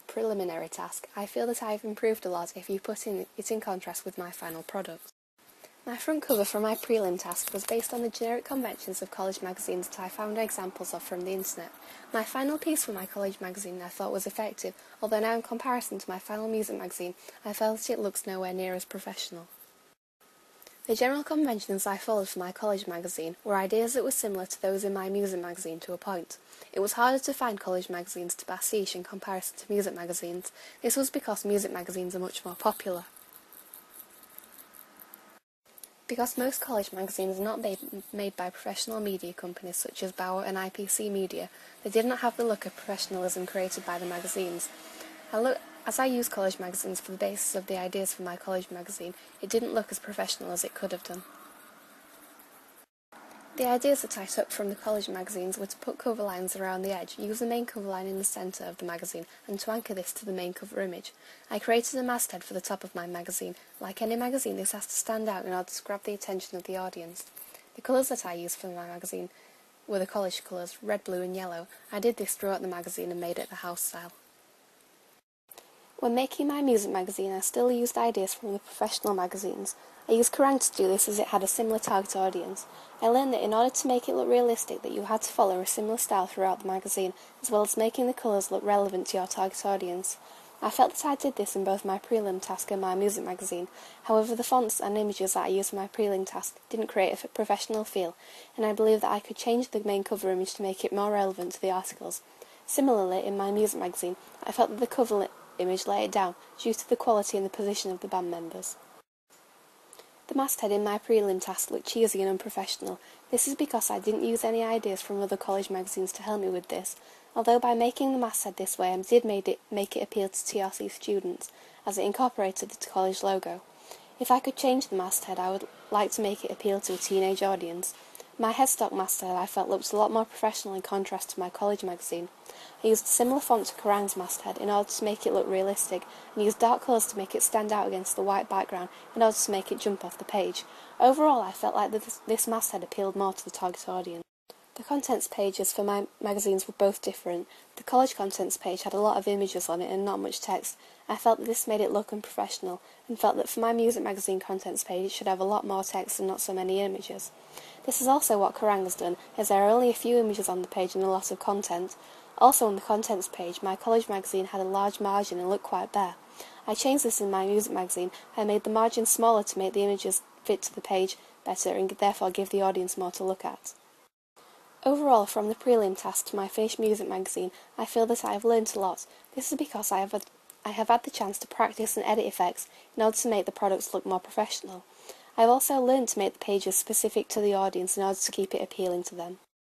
preliminary task, I feel that I have improved a lot if you put it in contrast with my final product. My front cover for my prelim task was based on the generic conventions of college magazines that I found examples of from the internet. My final piece for my college magazine I thought was effective, although now in comparison to my final music magazine, I felt that it looks nowhere near as professional. The general conventions I followed for my college magazine were ideas that were similar to those in my music magazine to a point. It was harder to find college magazines to pastiche in comparison to music magazines. This was because music magazines are much more popular. Because most college magazines are not made by professional media companies such as Bauer and IPC Media, they did not have the look of professionalism created by the magazines. As I used college magazines for the basis of the ideas for my college magazine, it didn't look as professional as it could have done. The ideas that I took from the college magazines were to put cover lines around the edge, use the main cover line in the centre of the magazine, and to anchor this to the main cover image. I created a masthead for the top of my magazine. Like any magazine, this has to stand out in order to grab the attention of the audience. The colours that I used for my magazine were the college colours, red, blue and yellow. I did this throughout the magazine and made it the house style. When making my music magazine, I still used ideas from the professional magazines. I used Kerrang to do this as it had a similar target audience. I learned that in order to make it look realistic that you had to follow a similar style throughout the magazine, as well as making the colours look relevant to your target audience. I felt that I did this in both my prelim task and my music magazine. However, the fonts and images that I used for my prelim task didn't create a professional feel, and I believe that I could change the main cover image to make it more relevant to the articles. Similarly, in my music magazine, I felt that the cover image let it down due to the quality and the position of the band members. The masthead in my prelim task looked cheesy and unprofessional. This is because I didn't use any ideas from other college magazines to help me with this, although by making the masthead this way I did make it appeal to TRC students, as it incorporated the college logo. If I could change the masthead, I would like to make it appeal to a teenage audience. My headstock masthead I felt looked a lot more professional in contrast to my college magazine. I used a similar font to Kerrang's masthead in order to make it look realistic, and used dark colours to make it stand out against the white background in order to make it jump off the page. Overall, I felt like this masthead appealed more to the target audience. The contents pages for my magazines were both different. The college contents page had a lot of images on it and not much text. I felt that this made it look unprofessional, and felt that for my music magazine contents page it should have a lot more text and not so many images. This is also what Kerrang has done, as there are only a few images on the page and a lot of content. Also on the contents page, my college magazine had a large margin and looked quite bare. I changed this in my music magazine. I made the margin smaller to make the images fit to the page better and therefore give the audience more to look at. Overall, from the prelim task to my finished music magazine, I feel that I have learnt a lot. This is because I have had the chance to practice and edit effects in order to make the products look more professional. I have also learned to make the pages specific to the audience in order to keep it appealing to them.